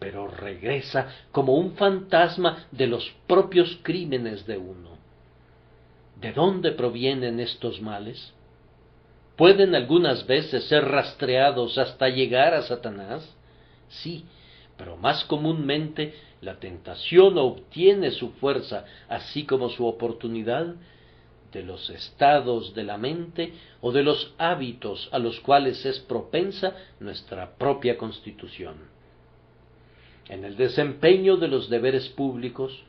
pero regresa como un fantasma de los propios crímenes de uno. ¿De dónde provienen estos males? ¿Pueden algunas veces ser rastreados hasta llegar a Satanás? Sí, pero más comúnmente la tentación obtiene su fuerza, así como su oportunidad, de los estados de la mente o de los hábitos a los cuales es propensa nuestra propia constitución. En el desempeño de los deberes públicos,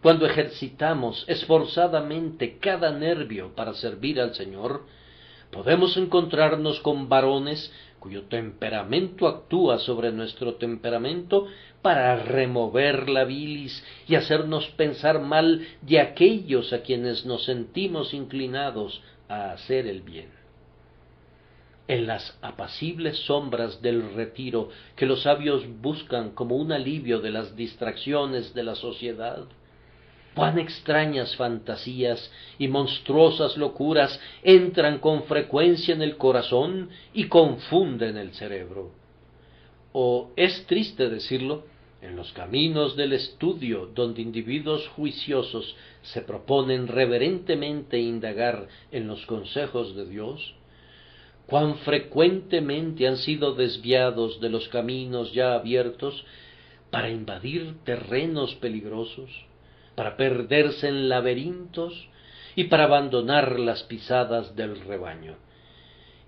cuando ejercitamos esforzadamente cada nervio para servir al Señor, podemos encontrarnos con varones cuyo temperamento actúa sobre nuestro temperamento para remover la bilis y hacernos pensar mal de aquellos a quienes nos sentimos inclinados a hacer el bien. En las apacibles sombras del retiro que los sabios buscan como un alivio de las distracciones de la sociedad, cuán extrañas fantasías y monstruosas locuras entran con frecuencia en el corazón y confunden el cerebro. O, es triste decirlo, en los caminos del estudio donde individuos juiciosos se proponen reverentemente indagar en los consejos de Dios, cuán frecuentemente han sido desviados de los caminos ya abiertos para invadir terrenos peligrosos, para perderse en laberintos y para abandonar las pisadas del rebaño.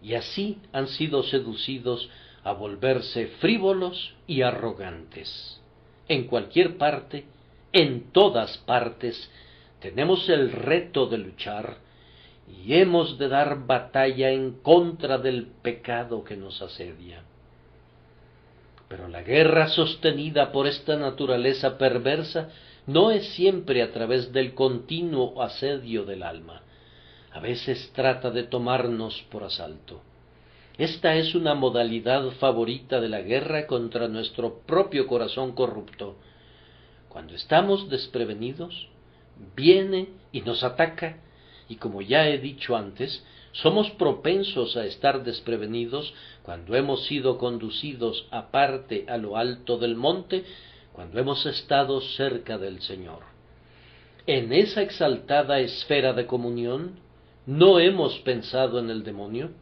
Y así han sido seducidos a volverse frívolos y arrogantes. En cualquier parte, en todas partes, tenemos el reto de luchar y hemos de dar batalla en contra del pecado que nos asedia. Pero la guerra sostenida por esta naturaleza perversa no es siempre a través del continuo asedio del alma. A veces trata de tomarnos por asalto. Esta es una modalidad favorita de la guerra contra nuestro propio corazón corrupto. Cuando estamos desprevenidos, viene y nos ataca, y como ya he dicho antes, somos propensos a estar desprevenidos cuando hemos sido conducidos aparte a lo alto del monte, cuando hemos estado cerca del Señor. En esa exaltada esfera de comunión no hemos pensado en el demonio,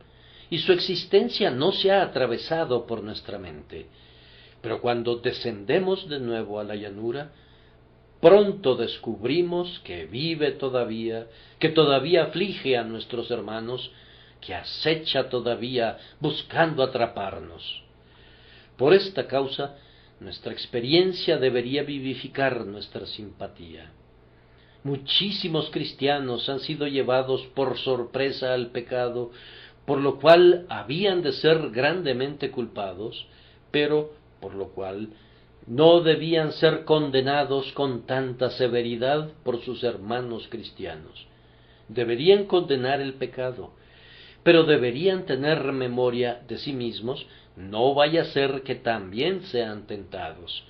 y su existencia no se ha atravesado por nuestra mente. Pero cuando descendemos de nuevo a la llanura, pronto descubrimos que vive todavía, que todavía aflige a nuestros hermanos, que acecha todavía buscando atraparnos. Por esta causa, nuestra experiencia debería vivificar nuestra simpatía. Muchísimos cristianos han sido llevados por sorpresa al pecado, por lo cual habían de ser grandemente culpados, pero por lo cual no debían ser condenados con tanta severidad por sus hermanos cristianos. Deberían condenar el pecado, pero deberían tener memoria de sí mismos, no vaya a ser que también sean tentados.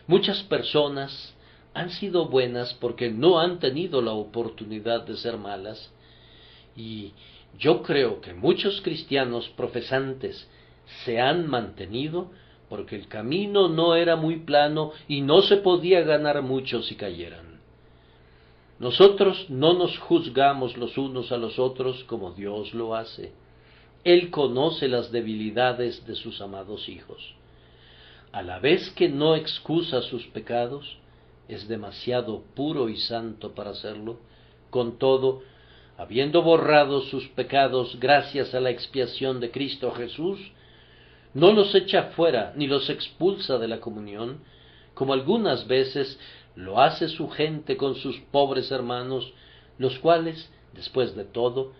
Muchas personas han sido buenas porque no han tenido la oportunidad de ser malas, y yo creo que muchos cristianos profesantes se han mantenido porque el camino no era muy plano y no se podía ganar mucho si cayeran. Nosotros no nos juzgamos los unos a los otros como Dios lo hace. Él conoce las debilidades de sus amados hijos. A la vez que no excusa sus pecados, es demasiado puro y santo para hacerlo. Con todo, habiendo borrado sus pecados gracias a la expiación de Cristo Jesús, no los echa fuera ni los expulsa de la comunión, como algunas veces lo hace su gente con sus pobres hermanos, los cuales, después de todo,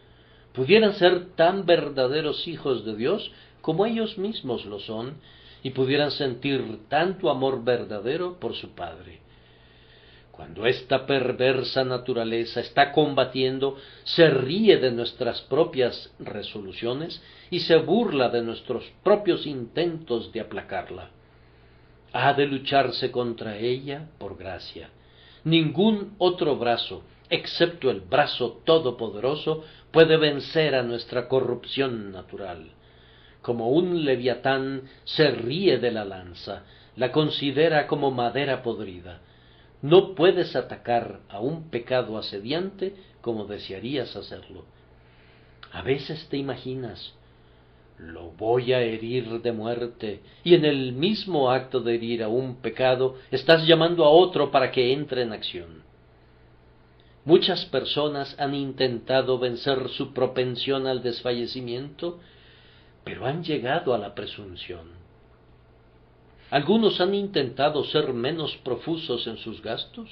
pudieran ser tan verdaderos hijos de Dios como ellos mismos lo son, y pudieran sentir tanto amor verdadero por su Padre. Cuando esta perversa naturaleza está combatiendo, se ríe de nuestras propias resoluciones y se burla de nuestros propios intentos de aplacarla. Ha de lucharse contra ella por gracia. Ningún otro brazo, excepto el brazo todopoderoso, puede vencer a nuestra corrupción natural. como un leviatán se ríe de la lanza, la considera como madera podrida. No puedes atacar a un pecado asediante como desearías hacerlo. A veces te imaginas, lo voy a herir de muerte, y en el mismo acto de herir a un pecado, estás llamando a otro para que entre en acción. Muchas personas han intentado vencer su propensión al desfallecimiento, pero han llegado a la presunción. Algunos han intentado ser menos profusos en sus gastos,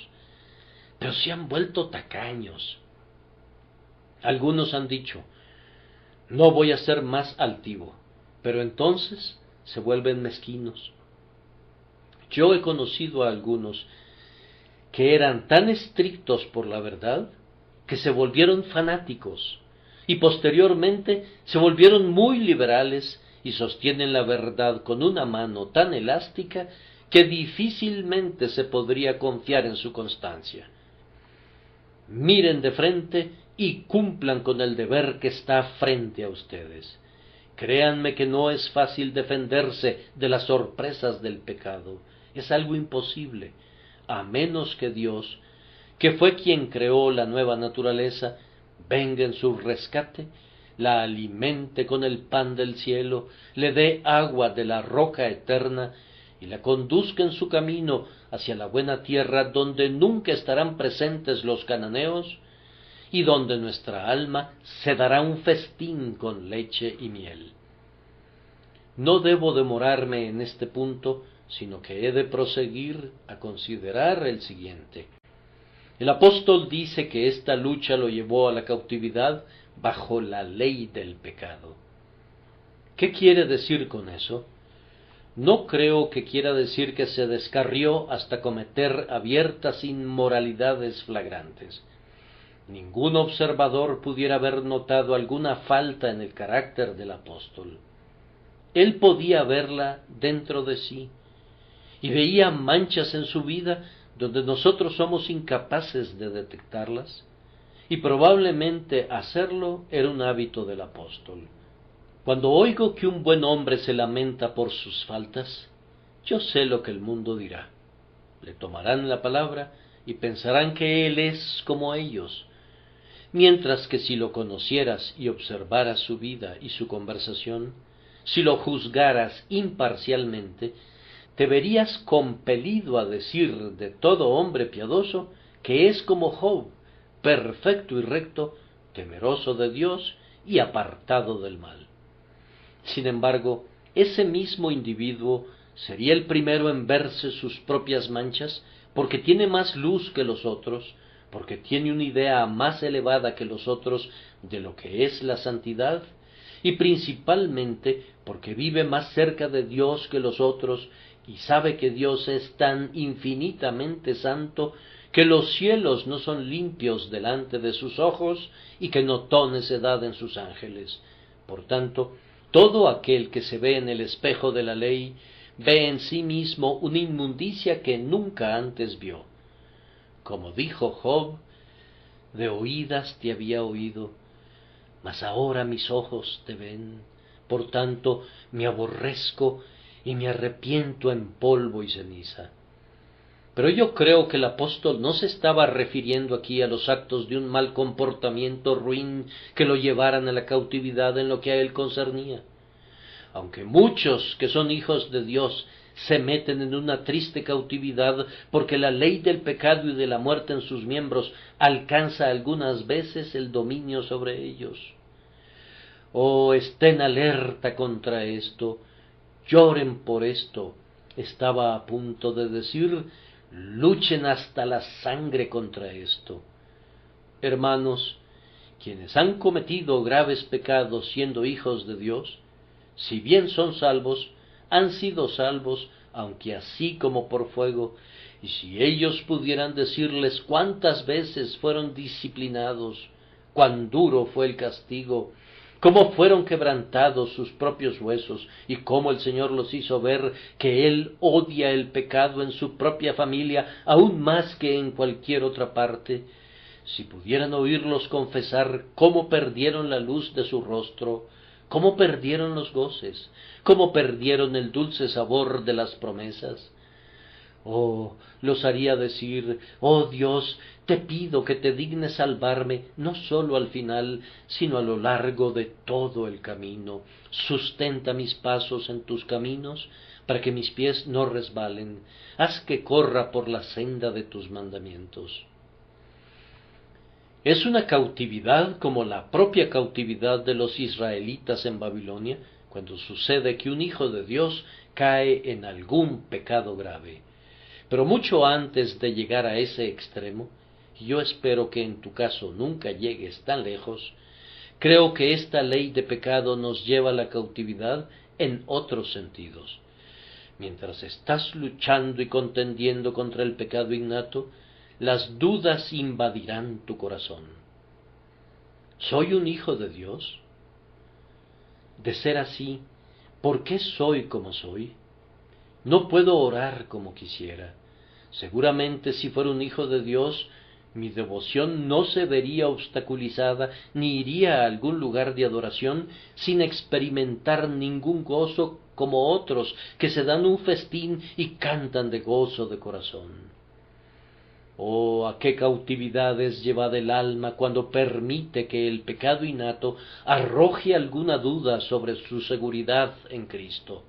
pero se han vuelto tacaños. Algunos han dicho, no voy a ser más altivo, pero entonces se vuelven mezquinos. Yo he conocido a algunos que eran tan estrictos por la verdad que se volvieron fanáticos y posteriormente se volvieron muy liberales y sostienen la verdad con una mano tan elástica que difícilmente se podría confiar en su constancia. Miren de frente y cumplan con el deber que está frente a ustedes. Créanme que no es fácil defenderse de las sorpresas del pecado. Es algo imposible, a menos que Dios, que fue quien creó la nueva naturaleza, venga en su rescate, la alimente con el pan del cielo, le dé agua de la roca eterna y la conduzca en su camino hacia la buena tierra donde nunca estarán presentes los cananeos y donde nuestra alma se dará un festín con leche y miel. No debo demorarme en este punto, sino que he de proseguir a considerar el siguiente. El apóstol dice que esta lucha lo llevó a la cautividad bajo la ley del pecado. ¿Qué quiere decir con eso? No creo que quiera decir que se descarrió hasta cometer abiertas inmoralidades flagrantes. Ningún observador pudiera haber notado alguna falta en el carácter del apóstol. Él podía verla dentro de sí, y veía manchas en su vida donde nosotros somos incapaces de detectarlas, y probablemente hacerlo era un hábito del apóstol. Cuando oigo que un buen hombre se lamenta por sus faltas, yo sé lo que el mundo dirá. Le tomarán la palabra y pensarán que él es como ellos, mientras que si lo conocieras y observaras su vida y su conversación, si lo juzgaras imparcialmente, te verías compelido a decir de todo hombre piadoso que es como Job, perfecto y recto, temeroso de Dios y apartado del mal. Sin embargo, ese mismo individuo sería el primero en verse sus propias manchas porque tiene más luz que los otros, porque tiene una idea más elevada que los otros de lo que es la santidad, y principalmente porque vive más cerca de Dios que los otros y sabe que Dios es tan infinitamente santo que los cielos no son limpios delante de sus ojos y que notó necedad en sus ángeles. Por tanto, todo aquel que se ve en el espejo de la ley ve en sí mismo una inmundicia que nunca antes vio. Como dijo Job, de oídas te había oído, mas ahora mis ojos te ven. Por tanto, me aborrezco y me arrepiento en polvo y ceniza. Pero yo creo que el apóstol no se estaba refiriendo aquí a los actos de un mal comportamiento ruin que lo llevaran a la cautividad en lo que a él concernía. Aunque muchos que son hijos de Dios se meten en una triste cautividad porque la ley del pecado y de la muerte en sus miembros alcanza algunas veces el dominio sobre ellos. Oh, estén alerta contra esto, lloren por esto. Estaba a punto de decir, luchen hasta la sangre contra esto. Hermanos, quienes han cometido graves pecados siendo hijos de Dios, si bien son salvos, han sido salvos, aunque así como por fuego, y si ellos pudieran decirles cuántas veces fueron disciplinados, cuán duro fue el castigo, cómo fueron quebrantados sus propios huesos, y cómo el Señor los hizo ver que Él odia el pecado en su propia familia, aún más que en cualquier otra parte, si pudieran oírlos confesar cómo perdieron la luz de su rostro, ¿Cómo perdieron los goces? ¿Cómo perdieron el dulce sabor de las promesas? Oh, los haría decir: oh Dios, te pido que te dignes salvarme, no sólo al final, sino a lo largo de todo el camino. Sustenta mis pasos en tus caminos, para que mis pies no resbalen. Haz que corra por la senda de tus mandamientos. Es una cautividad como la propia cautividad de los israelitas en Babilonia, cuando sucede que un hijo de Dios cae en algún pecado grave. Pero mucho antes de llegar a ese extremo, y yo espero que en tu caso nunca llegues tan lejos, creo que esta ley de pecado nos lleva a la cautividad en otros sentidos. Mientras estás luchando y contendiendo contra el pecado innato, las dudas invadirán tu corazón. ¿Soy un hijo de Dios? De ser así, ¿por qué soy como soy? No puedo orar como quisiera. Seguramente si fuera un hijo de Dios, mi devoción no se vería obstaculizada, ni iría a algún lugar de adoración sin experimentar ningún gozo como otros que se dan un festín y cantan de gozo de corazón. Oh, a qué cautividad es llevada el alma cuando permite que el pecado innato arroje alguna duda sobre su seguridad en Cristo.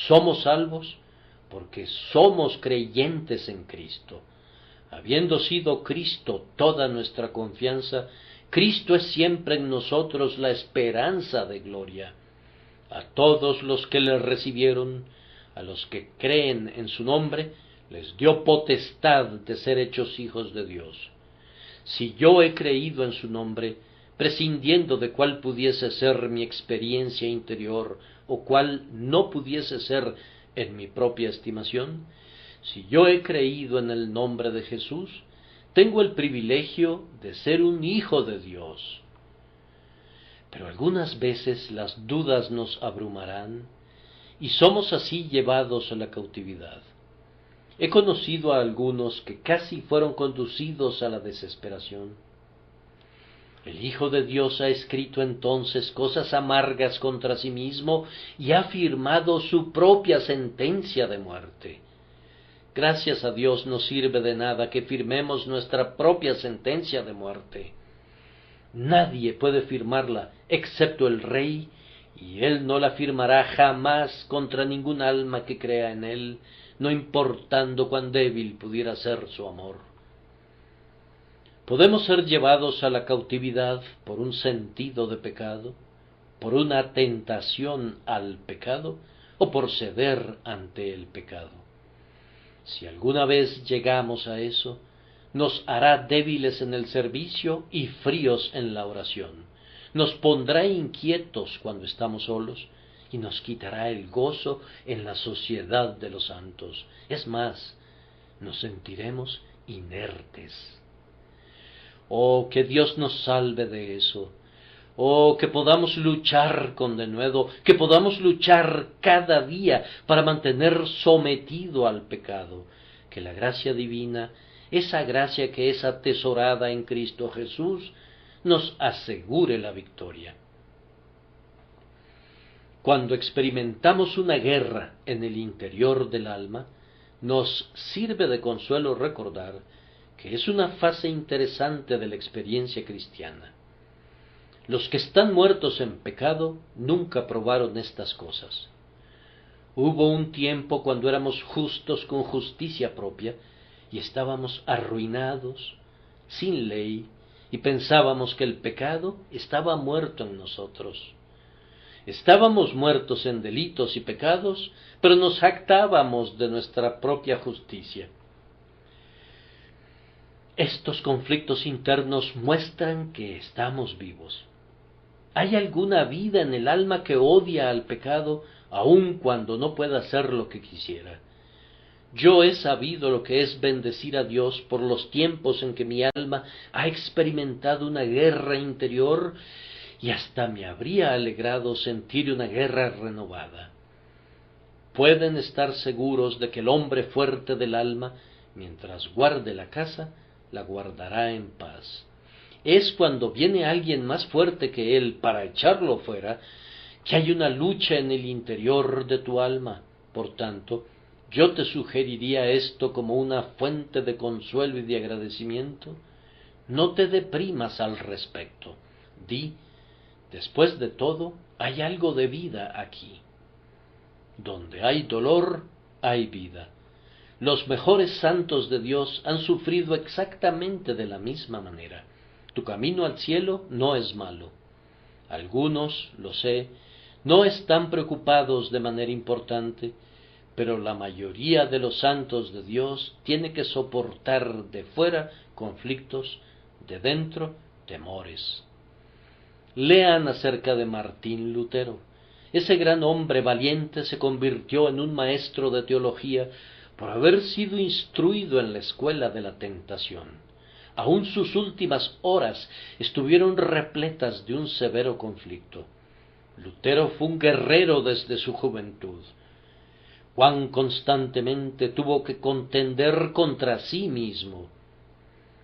Somos salvos porque somos creyentes en Cristo. Habiendo sido Cristo toda nuestra confianza, Cristo es siempre en nosotros la esperanza de gloria. A todos los que le recibieron, a los que creen en su nombre, les dio potestad de ser hechos hijos de Dios. Si yo he creído en su nombre, prescindiendo de cuál pudiese ser mi experiencia interior o cuál no pudiese ser en mi propia estimación, si yo he creído en el nombre de Jesús, tengo el privilegio de ser un hijo de Dios. Pero algunas veces las dudas nos abrumarán y somos así llevados a la cautividad. He conocido a algunos que casi fueron conducidos a la desesperación. El Hijo de Dios ha escrito entonces cosas amargas contra sí mismo y ha firmado su propia sentencia de muerte. Gracias a Dios no sirve de nada que firmemos nuestra propia sentencia de muerte. Nadie puede firmarla excepto el Rey, y Él no la firmará jamás contra ningún alma que crea en Él, no importando cuán débil pudiera ser su amor. Podemos ser llevados a la cautividad por un sentido de pecado, por una tentación al pecado, o por ceder ante el pecado. Si alguna vez llegamos a eso, nos hará débiles en el servicio y fríos en la oración. Nos pondrá inquietos cuando estamos solos y nos quitará el gozo en la sociedad de los santos. Es más, nos sentiremos inertes. Oh, que Dios nos salve de eso. Oh, que podamos luchar con denuedo, que podamos luchar cada día para mantener sometido al pecado. Que la gracia divina, esa gracia que es atesorada en Cristo Jesús, nos asegure la victoria. Cuando experimentamos una guerra en el interior del alma, nos sirve de consuelo recordar que es una fase interesante de la experiencia cristiana. Los que están muertos en pecado nunca probaron estas cosas. Hubo un tiempo cuando éramos justos con justicia propia y estábamos arruinados, sin ley, y pensábamos que el pecado estaba muerto en nosotros. Estábamos muertos en delitos y pecados, pero nos jactábamos de nuestra propia justicia. Estos conflictos internos muestran que estamos vivos. ¿Hay alguna vida en el alma que odia al pecado, aun cuando no pueda hacer lo que quisiera? Yo he sabido lo que es bendecir a Dios por los tiempos en que mi alma ha experimentado una guerra interior y hasta me habría alegrado sentir una guerra renovada. Pueden estar seguros de que el hombre fuerte del alma, mientras guarde la casa, la guardará en paz. Es cuando viene alguien más fuerte que él para echarlo fuera, que hay una lucha en el interior de tu alma. Por tanto, yo te sugeriría esto como una fuente de consuelo y de agradecimiento. No te deprimas al respecto. Di, después de todo, hay algo de vida aquí. Donde hay dolor, hay vida. Los mejores santos de Dios han sufrido exactamente de la misma manera. Tu camino al cielo no es malo. Algunos, lo sé, no están preocupados de manera importante, pero la mayoría de los santos de Dios tiene que soportar de fuera conflictos, de dentro temores. Lean acerca de Martín Lutero. Ese gran hombre valiente se convirtió en un maestro de teología por haber sido instruido en la escuela de la tentación. Aún sus últimas horas estuvieron repletas de un severo conflicto. Lutero fue un guerrero desde su juventud. Cuán constantemente tuvo que contender contra sí mismo.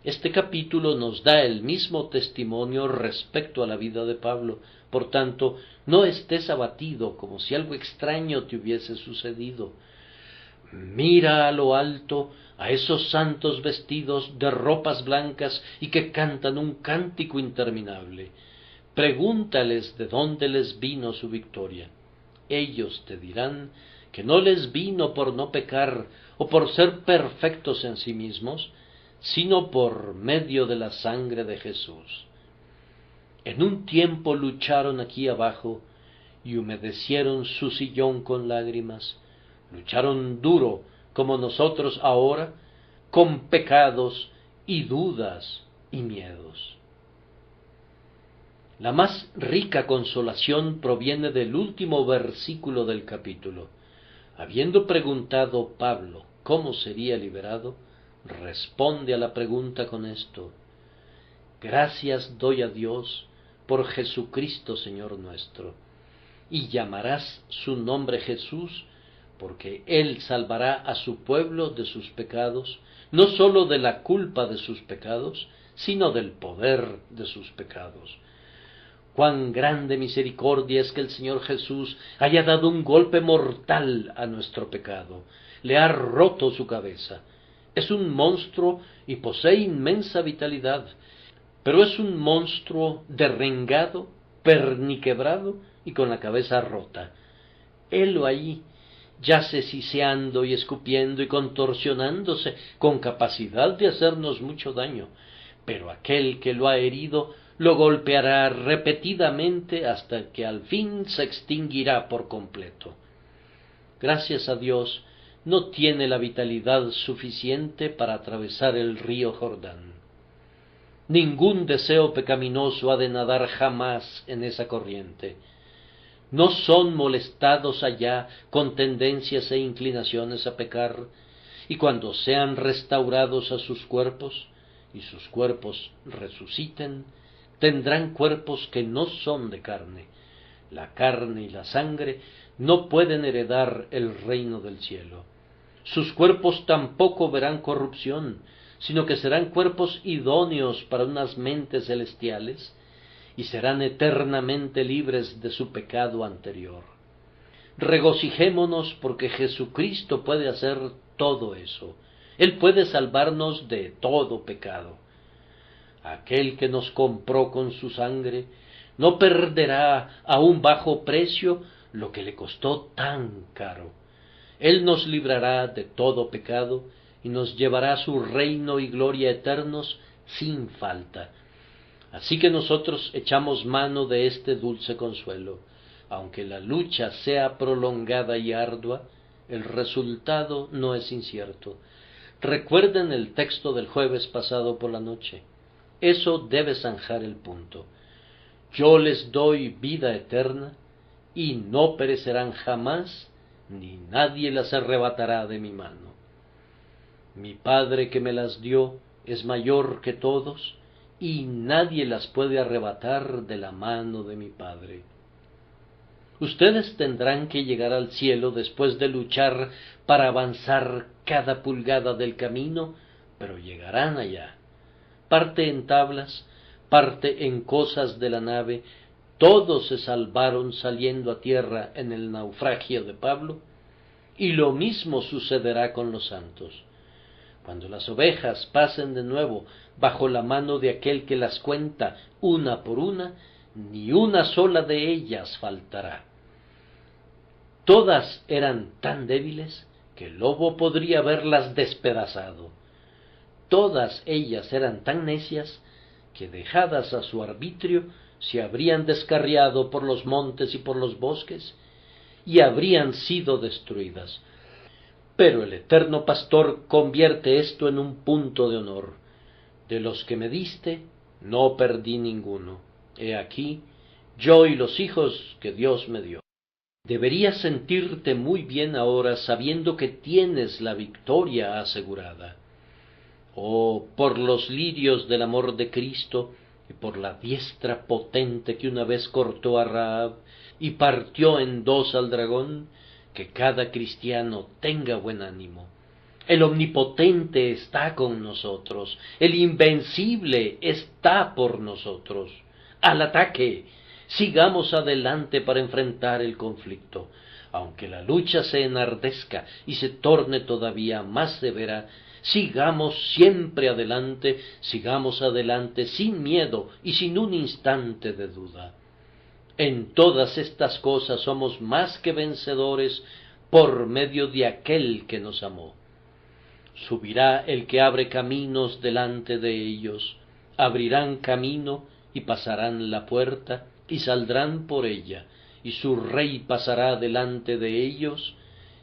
Este capítulo nos da el mismo testimonio respecto a la vida de Pablo. Por tanto, no estés abatido como si algo extraño te hubiese sucedido. Mira a lo alto a esos santos vestidos de ropas blancas y que cantan un cántico interminable. Pregúntales de dónde les vino su victoria. Ellos te dirán que no les vino por no pecar o por ser perfectos en sí mismos, sino por medio de la sangre de Jesús. En un tiempo lucharon aquí abajo y humedecieron su sillón con lágrimas. Lucharon duro como nosotros ahora, con pecados y dudas y miedos. La más rica consolación proviene del último versículo del capítulo. Habiendo preguntado Pablo cómo sería liberado, responde a la pregunta con esto: gracias doy a Dios por Jesucristo Señor nuestro, y llamarás su nombre Jesús, porque Él salvará a su pueblo de sus pecados, no sólo de la culpa de sus pecados, sino del poder de sus pecados. Cuán grande misericordia es que el Señor Jesús haya dado un golpe mortal a nuestro pecado, le ha roto su cabeza. Es un monstruo y posee inmensa vitalidad, pero es un monstruo derrengado, perniquebrado y con la cabeza rota. Helo ahí, yace siseando y escupiendo y contorsionándose con capacidad de hacernos mucho daño, pero aquel que lo ha herido lo golpeará repetidamente hasta que al fin se extinguirá por completo. Gracias a Dios, no tiene la vitalidad suficiente para atravesar el río Jordán. Ningún deseo pecaminoso ha de nadar jamás en esa corriente. No son molestados allá con tendencias e inclinaciones a pecar, y cuando sean restaurados a sus cuerpos, y sus cuerpos resuciten, tendrán cuerpos que no son de carne. La carne y la sangre no pueden heredar el reino del cielo. Sus cuerpos tampoco verán corrupción, sino que serán cuerpos idóneos para unas mentes celestiales, y serán eternamente libres de su pecado anterior. Regocijémonos porque Jesucristo puede hacer todo eso. Él puede salvarnos de todo pecado. Aquel que nos compró con su sangre no perderá a un bajo precio lo que le costó tan caro. Él nos librará de todo pecado y nos llevará a su reino y gloria eternos sin falta. Así que nosotros echamos mano de este dulce consuelo. Aunque la lucha sea prolongada y ardua, el resultado no es incierto. Recuerden el texto del jueves pasado por la noche. Eso debe zanjar el punto. Yo les doy vida eterna, y no perecerán jamás, ni nadie las arrebatará de mi mano. Mi Padre que me las dio es mayor que todos, y nadie las puede arrebatar de la mano de mi Padre. Ustedes tendrán que llegar al cielo después de luchar para avanzar cada pulgada del camino, pero llegarán allá. Parte en tablas, parte en cosas de la nave, todos se salvaron saliendo a tierra en el naufragio de Pablo, y lo mismo sucederá con los santos. Cuando las ovejas pasen de nuevo bajo la mano de aquel que las cuenta una por una, ni una sola de ellas faltará. Todas eran tan débiles que el lobo podría haberlas despedazado. Todas ellas eran tan necias que, dejadas a su arbitrio, se habrían descarriado por los montes y por los bosques, y habrían sido destruidas. Pero el eterno pastor convierte esto en un punto de honor. De los que me diste, no perdí ninguno. He aquí, yo y los hijos que Dios me dio. Deberías sentirte muy bien ahora sabiendo que tienes la victoria asegurada. Oh, por los lirios del amor de Cristo, y por la diestra potente que una vez cortó a Rahab y partió en dos al dragón, que cada cristiano tenga buen ánimo. El omnipotente está con nosotros, el invencible está por nosotros. Al ataque, sigamos adelante para enfrentar el conflicto. Aunque la lucha se enardezca y se torne todavía más severa, sigamos siempre adelante, sigamos adelante sin miedo y sin un instante de duda. En todas estas cosas somos más que vencedores por medio de aquel que nos amó. Subirá el que abre caminos delante de ellos, abrirán camino y pasarán la puerta y saldrán por ella, y su rey pasará delante de ellos,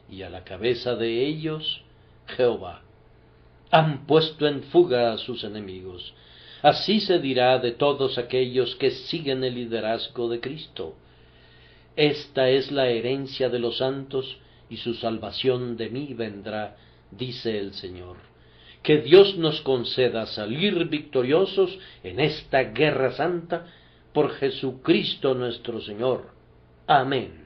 y a la cabeza de ellos Jehová. Han puesto en fuga a sus enemigos. Así se dirá de todos aquellos que siguen el liderazgo de Cristo. Esta es la herencia de los santos, y su salvación de mí vendrá, dice el Señor. Que Dios nos conceda salir victoriosos en esta guerra santa, por Jesucristo nuestro Señor. Amén.